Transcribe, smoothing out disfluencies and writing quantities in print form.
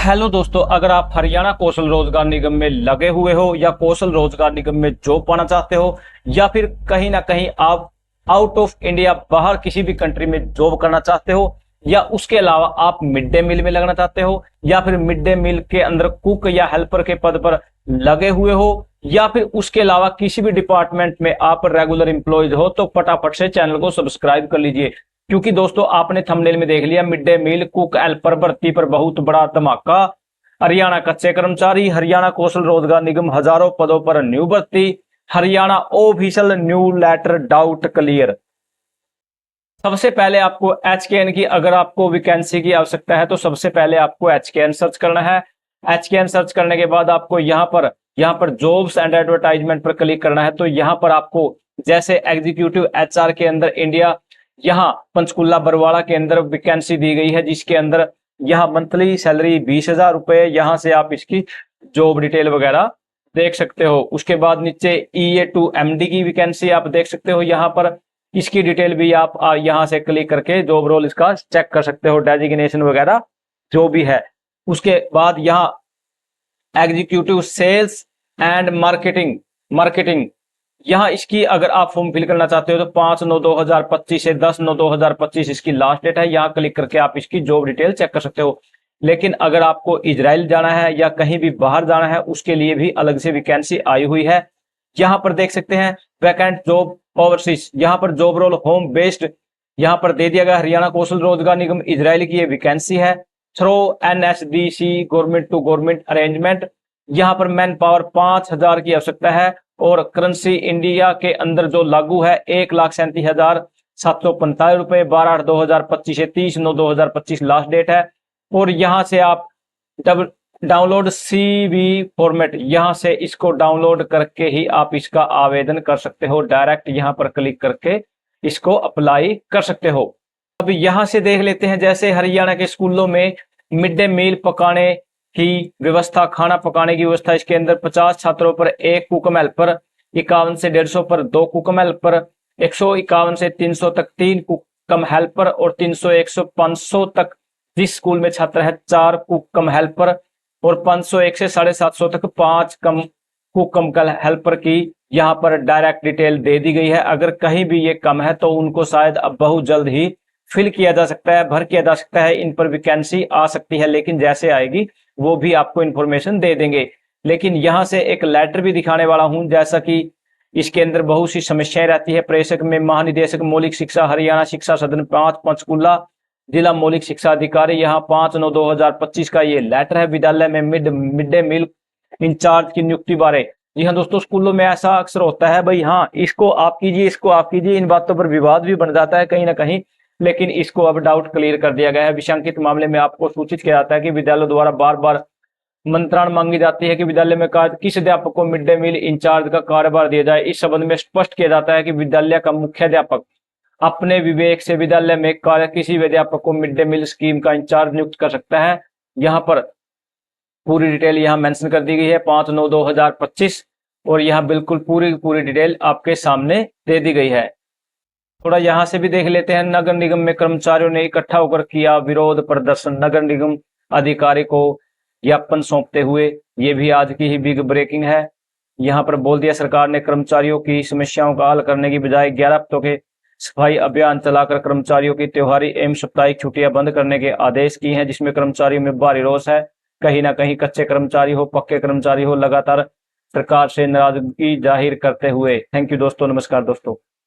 Hello दोस्तों, अगर आप हरियाणा कौशल रोजगार निगम में लगे हुए हो या कौशल रोजगार निगम में जॉब पाना चाहते हो या फिर कहीं ना कहीं आप आउट ऑफ इंडिया बाहर किसी भी कंट्री में जॉब करना चाहते हो या उसके अलावा आप मिड डे मील में लगना चाहते हो या फिर मिड डे मील के अंदर कुक या हेल्पर के पद पर लगे हुए हो या फिर उसके अलावा किसी भी डिपार्टमेंट में आप रेगुलर एम्प्लॉयज हो, तो फटाफट से चैनल को सब्सक्राइब कर लीजिए। क्योंकि दोस्तों आपने थंबनेल में देख लिया, mid day meal cook helper भर्ती पर बहुत बड़ा धमाका। हरियाणा कच्चे कर्मचारी, हरियाणा कौशल रोजगार निगम हजारों पदों पर न्यू भर्ती, Haryana official new letter doubt clear. सबसे पहले आपको एचकेएन की, अगर आपको वैकेंसी की आवश्यकता है तो सबसे पहले आपको एचकेएन सर्च करना है। एचकेएन सर्च करने के बाद आपको यहाँ पर जॉब्स एंड एडवर्टाइजमेंट पर क्लिक करना है। तो यहाँ पर आपको जैसे एग्जीक्यूटिव एचआर के अंदर इंडिया, यहाँ पंचकुला बरवाड़ा के अंदर वैकेंसी दी गई है, जिसके अंदर यहाँ मंथली सैलरी 20,000 रुपए। यहाँ से आप इसकी जॉब डिटेल वगैरह देख सकते हो। उसके बाद नीचे EA टू MD की वैकेंसी आप देख सकते हो। यहाँ पर इसकी डिटेल भी आप यहाँ से क्लिक करके जॉब रोल इसका चेक कर सकते हो, डेजिग्नेशन वगैरह जो भी है। उसके बाद यहाँ एग्जीक्यूटिव सेल्स एंड मार्केटिंग यहाँ इसकी अगर आप फॉर्म फिल करना चाहते हो तो 5/9/2025 से 10/9/2025 इसकी लास्ट डेट है। यहाँ क्लिक करके आप इसकी जॉब डिटेल चेक कर सकते हो। लेकिन अगर आपको इजराइल जाना है या कहीं भी बाहर जाना है, उसके लिए भी अलग से वैकेंसी आई हुई है। यहाँ पर देख सकते हैं वैकेंट जॉब ओवरसीज, यहाँ पर जॉब रोल होम बेस्ड यहाँ पर दे दिया गया। हरियाणा कौशल रोजगार निगम इजराइल की ये वैकेंसी है through NSDC government to government arrangement. यहाँ पर मैन पावर 5,000 की आवश्यकता है और करेंसी इंडिया के अंदर जो लागू है 1,37,745 रुपए। 12/8/2025 से 30/9/2025 लास्ट डेट है। और यहाँ से आप डाउनलोड CV फॉर्मेट, यहाँ से इसको डाउनलोड करके ही आप इसका आवेदन कर सकते हो। डायरेक्ट यहाँ पर क्लिक करके इसको अप्लाई कर सकते हो। अब यहाँ से देख लेते हैं, जैसे हरियाणा के स्कूलों में मिड डे मील पकाने की व्यवस्था, खाना पकाने की व्यवस्था, इसके अंदर 50 छात्रों पर 1 कुकम हेल्पर, 51 से 150 पर 2 कुकम हेल्पर, 151 से 300 तक 3 कुकम हेल्पर और 300, 100, 500 तक जिस स्कूल में छात्र है 4 कुकम हेल्पर और 501 से 750 तक 5 कुकम हेल्पर की यहाँ पर डायरेक्ट डिटेल दे दी गई है। अगर कहीं भी ये कम है तो उनको शायद अब बहुत जल्द ही फिल किया जा सकता है, भर किया जा सकता है। इन पर वैकेंसी आ सकती है, लेकिन जैसे आएगी वो भी आपको इंफॉर्मेशन दे देंगे। लेकिन यहाँ से एक लेटर भी दिखाने वाला हूं, जैसा कि इसके अंदर बहुत सी समस्याएं रहती है। प्रेषक में महानिदेशक मौलिक शिक्षा, हरियाणा शिक्षा सदन 5 पंचकुला, जिला मौलिक शिक्षा अधिकारी, यहाँ 5/9/2025 का ये लेटर है। विद्यालय में मिड डे मील इंचार्ज की नियुक्ति बारे। जी हाँ दोस्तों, स्कूलों में ऐसा अक्सर होता है, भाई हाँ इसको आप कीजिए, इसको आप कीजिए, इन बातों पर विवाद भी बन जाता है कहीं ना कहीं। लेकिन इसको अब डाउट क्लियर कर दिया गया है। विशंकित मामले में आपको सूचित किया जाता है कि विद्यालयों द्वारा बार बार मंत्राण मांगी जाती है कि विद्यालय में किस अध्यापक को मिड डे मील इंचार्ज का कार्यभार दिया जाए। इस संबंध में स्पष्ट किया जाता है कि विद्यालय का मुख्याध्यापक अपने विवेक से विद्यालय में कार्य किसी भी अध्यापक को मिड डे मील स्कीम का इंचार्ज नियुक्त कर सकता है। यहाँ पर पूरी डिटेल यहाँ मेंशन कर दी गई है 5/9/2025 और यहाँ बिल्कुल पूरी डिटेल आपके सामने दे दी गई है। थोड़ा यहाँ से भी देख लेते हैं। नगर निगम में कर्मचारियों ने इकट्ठा होकर किया विरोध प्रदर्शन, नगर निगम अधिकारी को ज्ञापन सौंपते हुए। ये भी आज की ही बिग ब्रेकिंग है। यहाँ पर बोल दिया, सरकार ने कर्मचारियों की समस्याओं का हल करने की बजाय 11 हफ्तों के सफाई अभियान चलाकर कर्मचारियों की त्योहारी एवं साप्ताहिक छुट्टियां बंद करने के आदेश किए हैं, जिसमें कर्मचारियों में भारी रोष है। कहीं ना कहीं कच्चे कर्मचारी हो, पक्के कर्मचारी हो, लगातार सरकार से नाराजगी जाहिर करते हुए। थैंक यू दोस्तों, नमस्कार दोस्तों।